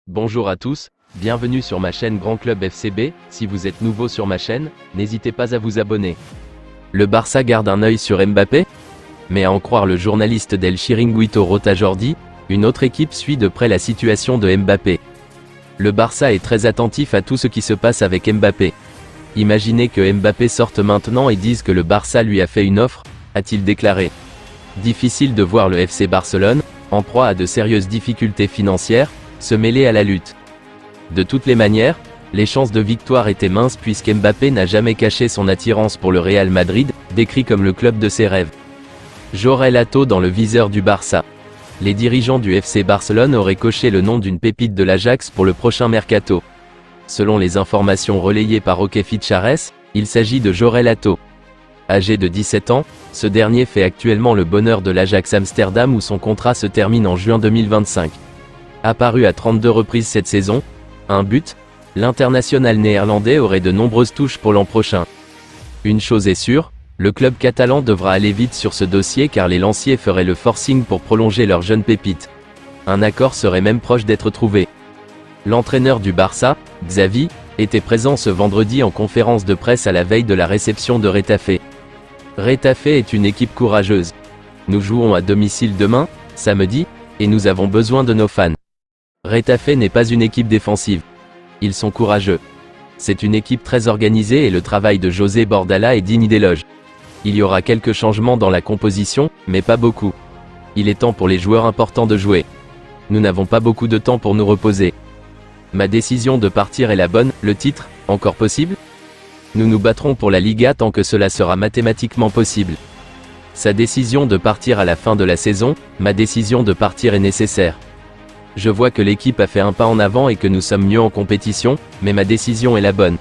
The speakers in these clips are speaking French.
Bonjour à tous, bienvenue sur ma chaîne Grand Club FCB. Si vous êtes nouveau sur ma chaîne, n'hésitez pas à vous abonner. Le Barça garde un œil sur Mbappé? Mais à en croire le journaliste del Chiringuito Rota Jordi, une autre équipe suit de près la situation de Mbappé. Le Barça est très attentif à tout ce qui se passe avec Mbappé. Imaginez que Mbappé sorte maintenant et dise que le Barça lui a fait une offre, a-t-il déclaré. Difficile de voir le FC Barcelone, en proie à de sérieuses difficultés financières, se mêler à la lutte. De toutes les manières, les chances de victoire étaient minces puisqu'Mbappé n'a jamais caché son attirance pour le Real Madrid, décrit comme le club de ses rêves. Jorel Atto dans le viseur du Barça. Les dirigeants du FC Barcelone auraient coché le nom d'une pépite de l'Ajax pour le prochain mercato. Selon les informations relayées par Roque Fichares, il s'agit de Jorel Atto. Âgé de 17 ans, ce dernier fait actuellement le bonheur de l'Ajax Amsterdam où son contrat se termine en juin 2025. Apparu à 32 reprises cette saison, un but, l'international néerlandais aurait de nombreuses touches pour l'an prochain. Une chose est sûre, le club catalan devra aller vite sur ce dossier car les lanciers feraient le forcing pour prolonger leur jeune pépite. Un accord serait même proche d'être trouvé. L'entraîneur du Barça, Xavi, était présent ce vendredi en conférence de presse à la veille de la réception de Retafe. Retafe est une équipe courageuse. Nous jouons à domicile demain, samedi, et nous avons besoin de nos fans. Retafe n'est pas une équipe défensive. Ils sont courageux. C'est une équipe très organisée et le travail de José Bordalás est digne d'éloge. Il y aura quelques changements dans la composition, mais pas beaucoup. Il est temps pour les joueurs importants de jouer. Nous n'avons pas beaucoup de temps pour nous reposer. Ma décision de partir est la bonne, le titre, encore possible? Nous nous battrons pour la Liga tant que cela sera mathématiquement possible. Sa décision de partir à la fin de la saison, ma décision de partir est nécessaire. Je vois que l'équipe a fait un pas en avant et que nous sommes mieux en compétition, mais ma décision est la bonne.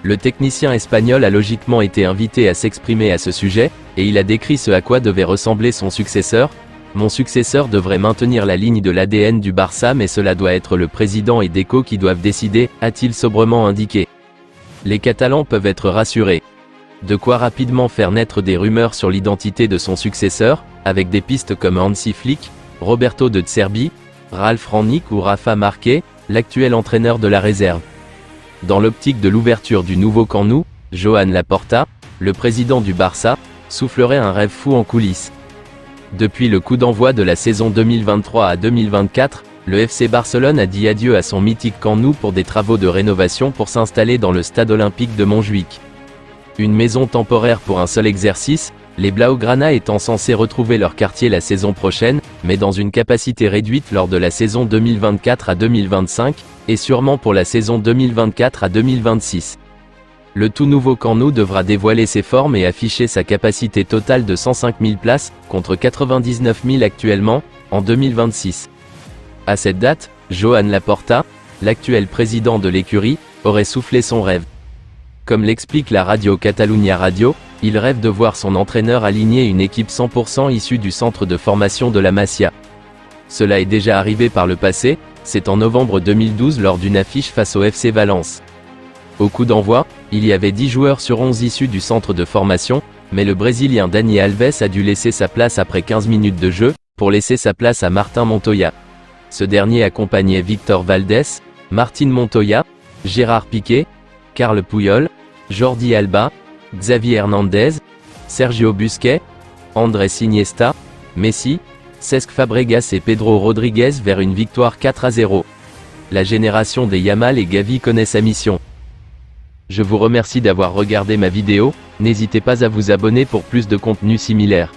Le technicien espagnol a logiquement été invité à s'exprimer à ce sujet, et il a décrit ce à quoi devait ressembler son successeur. Mon successeur devrait maintenir la ligne de l'ADN du Barça mais cela doit être le président et Deco qui doivent décider, a-t-il sobrement indiqué. Les Catalans peuvent être rassurés. De quoi rapidement faire naître des rumeurs sur l'identité de son successeur, avec des pistes comme Hansi Flick, Roberto de Zerbi, Ralf Rangnick ou Rafa Marquez, l'actuel entraîneur de la réserve. Dans l'optique de l'ouverture du nouveau Camp Nou, Joan Laporta, le président du Barça, soufflerait un rêve fou en coulisses. Depuis le coup d'envoi de la saison 2023 à 2024, le FC Barcelone a dit adieu à son mythique Camp Nou pour des travaux de rénovation pour s'installer dans le stade olympique de Montjuïc. Une maison temporaire pour un seul exercice, les Blaugrana étant censés retrouver leur quartier la saison prochaine, mais dans une capacité réduite lors de la saison 2024 à 2025, et sûrement pour la saison 2024 à 2026. Le tout nouveau Camp Nou devra dévoiler ses formes et afficher sa capacité totale de 105 000 places, contre 99 000 actuellement, en 2026. À cette date, Joan Laporta, l'actuel président de l'écurie, aurait soufflé son rêve. Comme l'explique la radio Catalunya Radio, il rêve de voir son entraîneur aligner une équipe 100% issue du centre de formation de la Masia. Cela est déjà arrivé par le passé, c'est en novembre 2012 lors d'une affiche face au FC Valence. Au coup d'envoi, il y avait 10 joueurs sur 11 issus du centre de formation, mais le Brésilien Dani Alves a dû laisser sa place après 15 minutes de jeu, pour laisser sa place à Martin Montoya. Ce dernier accompagnait Victor Valdés, Martín Montoya, Gérard Piqué, Carles Puyol, Jordi Alba, Xavi Hernandez, Sergio Busquets, Andrés Iniesta, Messi, Cesc Fabregas et Pedro Rodriguez vers une victoire 4-0. La génération des Yamal et Gavi connaît sa mission. Je vous remercie d'avoir regardé ma vidéo, n'hésitez pas à vous abonner pour plus de contenu similaire.